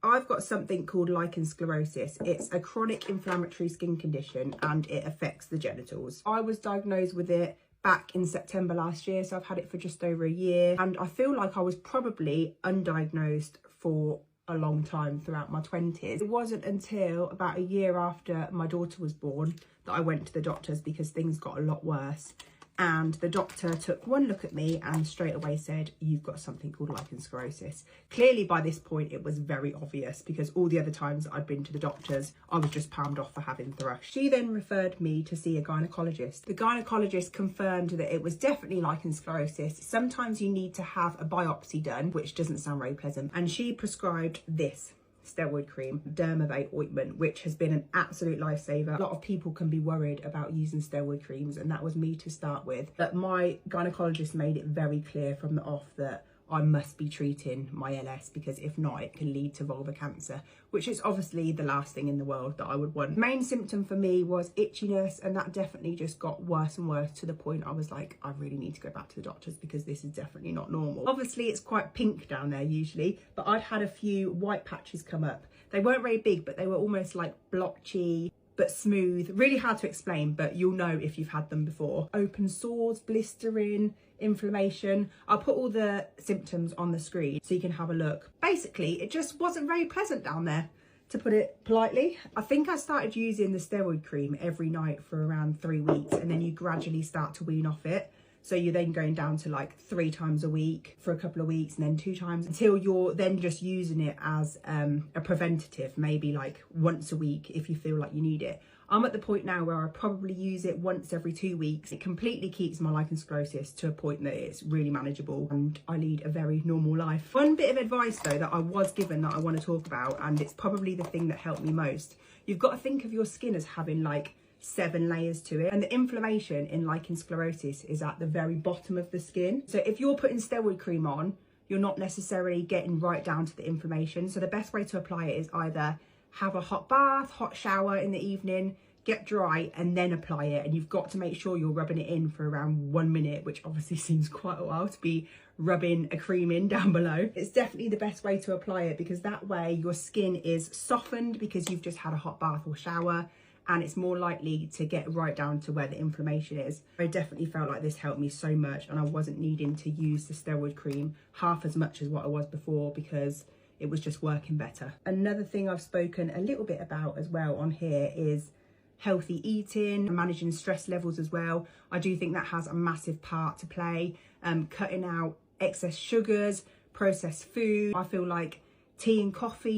I've got something called lichen sclerosis. It's a chronic inflammatory skin condition and it affects the genitals. I was diagnosed with it back in September last year, so I've had it for just over a year, and I feel like I was probably undiagnosed for a long time throughout my 20s. It wasn't until about a year after my daughter was born that I went to the doctors because things got a lot worse. And the doctor took one look at me and straight away said, you've got something called lichen sclerosis. Clearly by this point, it was very obvious because all the other times I'd been to the doctors, I was just palmed off for having thrush. She then referred me to see a gynecologist. The gynecologist confirmed that it was definitely lichen sclerosis. Sometimes you need to have a biopsy done, which doesn't sound very pleasant. And she prescribed this steroid cream, Dermavate ointment, which has been an absolute lifesaver. A lot of people can be worried about using steroid creams, and that was me to start with. But my gynecologist made it very clear from the off that I must be treating my LS, because if not, it can lead to vulvar cancer, which is obviously the last thing in the world that I would want. The main symptom for me was itchiness, and that definitely just got worse and worse to the point I was like, I really need to go back to the doctors because this is definitely not normal. Obviously, it's quite pink down there usually, but I'd had a few white patches come up. They weren't very big, but they were almost like blotchy, but smooth. Really hard to explain, but you'll know if you've had them before. Open sores, blistering, inflammation. I'll put all the symptoms on the screen so you can have a look. Basically, it just wasn't very pleasant down there, to put it politely. I think I started using the steroid cream every night for around 3 weeks, and then you gradually start to wean off it. So you're then going down to like 3 times a week for a couple of weeks, and then 2 times, until you're then just using it as a preventative, maybe like once a week if you feel like you need it. I'm at the point now where I probably use it once every 2 weeks. It completely keeps my lichen sclerosis to a point that it's really manageable and I lead a very normal life. One bit of advice though that I was given that I want to talk about, and it's probably the thing that helped me most. You've got to think of your skin as having like 7 layers to it, and the inflammation in lichen sclerosis is at the very bottom of the skin. So if you're putting steroid cream on, you're not necessarily getting right down to the inflammation. So the best way to apply it is either have a hot bath, hot shower in the evening, get dry, and then apply it. And you've got to make sure you're rubbing it in for around 1 minute, which obviously seems quite a while to be rubbing a cream in down below. It's definitely the best way to apply it, because that way your skin is softened because you've just had a hot bath or shower, and it's more likely to get right down to where the inflammation is. I definitely felt like this helped me so much, and I wasn't needing to use the steroid cream half as much as what I was before because it was just working better. Another thing I've spoken a little bit about as well on here is healthy eating and managing stress levels as well. I do think that has a massive part to play. Cutting out excess sugars, processed food. I feel like tea and coffee